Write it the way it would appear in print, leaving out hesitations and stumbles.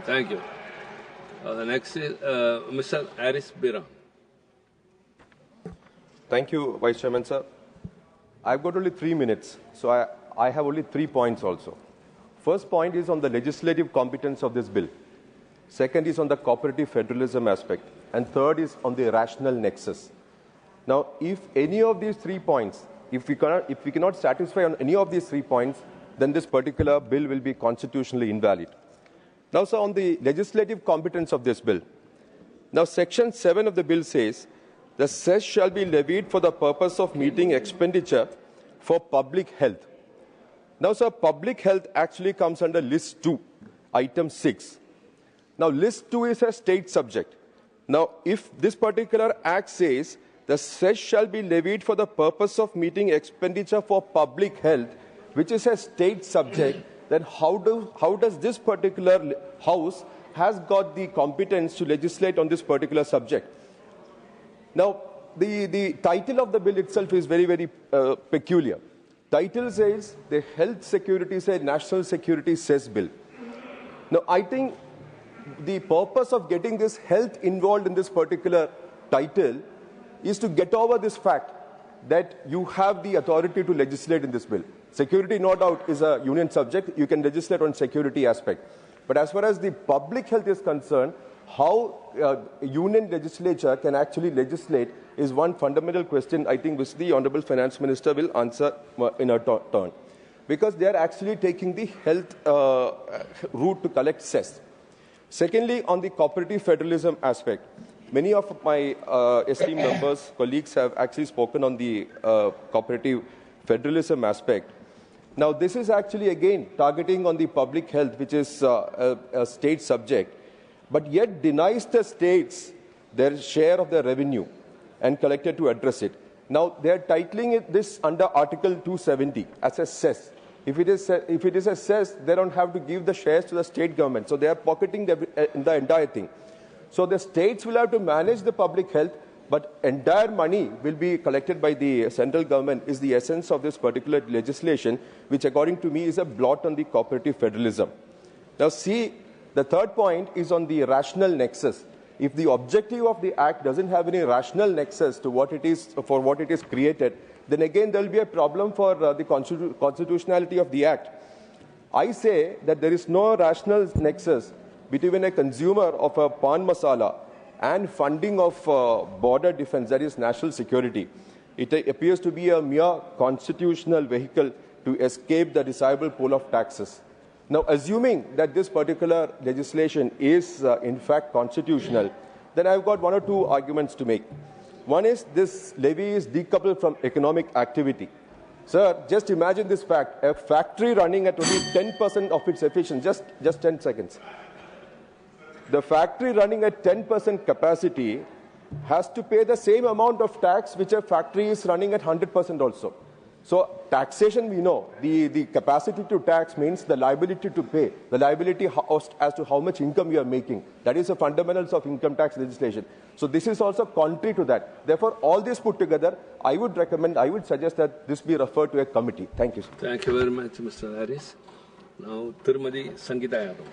Thank you. The next is Mr. Beeran. Thank you, Vice Chairman, sir. I've got only 3 minutes, so I have only 3 points also. First point is on the legislative competence of this bill. Second is on the cooperative federalism aspect. And third is on the rational nexus. Now, if any of these 3 points, if we cannot satisfy on any of these 3 points, then this particular bill will be constitutionally invalid. Now, sir, on the legislative competence of this bill. Now, Section 7 of the bill says, the cess shall be levied for the purpose of meeting expenditure for public health. Now, sir, public health actually comes under List 2, Item 6. Now, List 2 is a state subject. Now, if this particular act says the cess shall be levied for the purpose of meeting expenditure for public health, which is a state subject, then how does this particular House has got the competence to legislate on this particular subject? Now, the title of the bill itself is very, very peculiar. Title says the Health Security National Security Cess Bill. Now, I think the purpose of getting this health involved in this particular title is to get over this fact that you have the authority to legislate in this bill. Security, no doubt, is a union subject. You can legislate on security aspect. But as far as the public health is concerned, how union legislature can actually legislate is one fundamental question, I think, which the Honorable Finance Minister will answer in her turn. Because they are actually taking the health route to collect cess. Secondly, on the cooperative federalism aspect, many of my esteemed members, colleagues have actually spoken on the cooperative federalism aspect. Now, this is actually, again, targeting on the public health, which is a state subject, but yet denies the states their share of the revenue and collected to address it. Now, they are titling this under Article 270 as a cess. If it is a cess, they don't have to give the shares to the state government. So they are pocketing the entire thing. So the states will have to manage the public health, but entire money will be collected by the central government is the essence of this particular legislation, which according to me is a blot on the cooperative federalism. Now see, the third point is on the rational nexus. If the objective of the act doesn't have any rational nexus to what it is, for what it is created, then again there will be a problem for the constitutionality of the act. I say that there is no rational nexus between a consumer of a pan masala and funding of border defense, that is national security. It appears to be a mere constitutional vehicle to escape the desirable pool of taxes. Now, assuming that this particular legislation is in fact constitutional, then I've got one or two arguments to make. One is this levy is decoupled from economic activity. Sir, just imagine this fact. A factory running at only 10% of its efficiency, just 10 seconds. The factory running at 10% capacity has to pay the same amount of tax which a factory is running at 100% also. So taxation, we know, the capacity to tax means the liability to pay, the liability as to how much income you are making. That is the fundamentals of income tax legislation. So this is also contrary to that. Therefore, all this put together, I would suggest that this be referred to a committee. Thank you, sir. Thank you very much, Mr. Harris. Now, Tirumadi Sangeeta Yadav.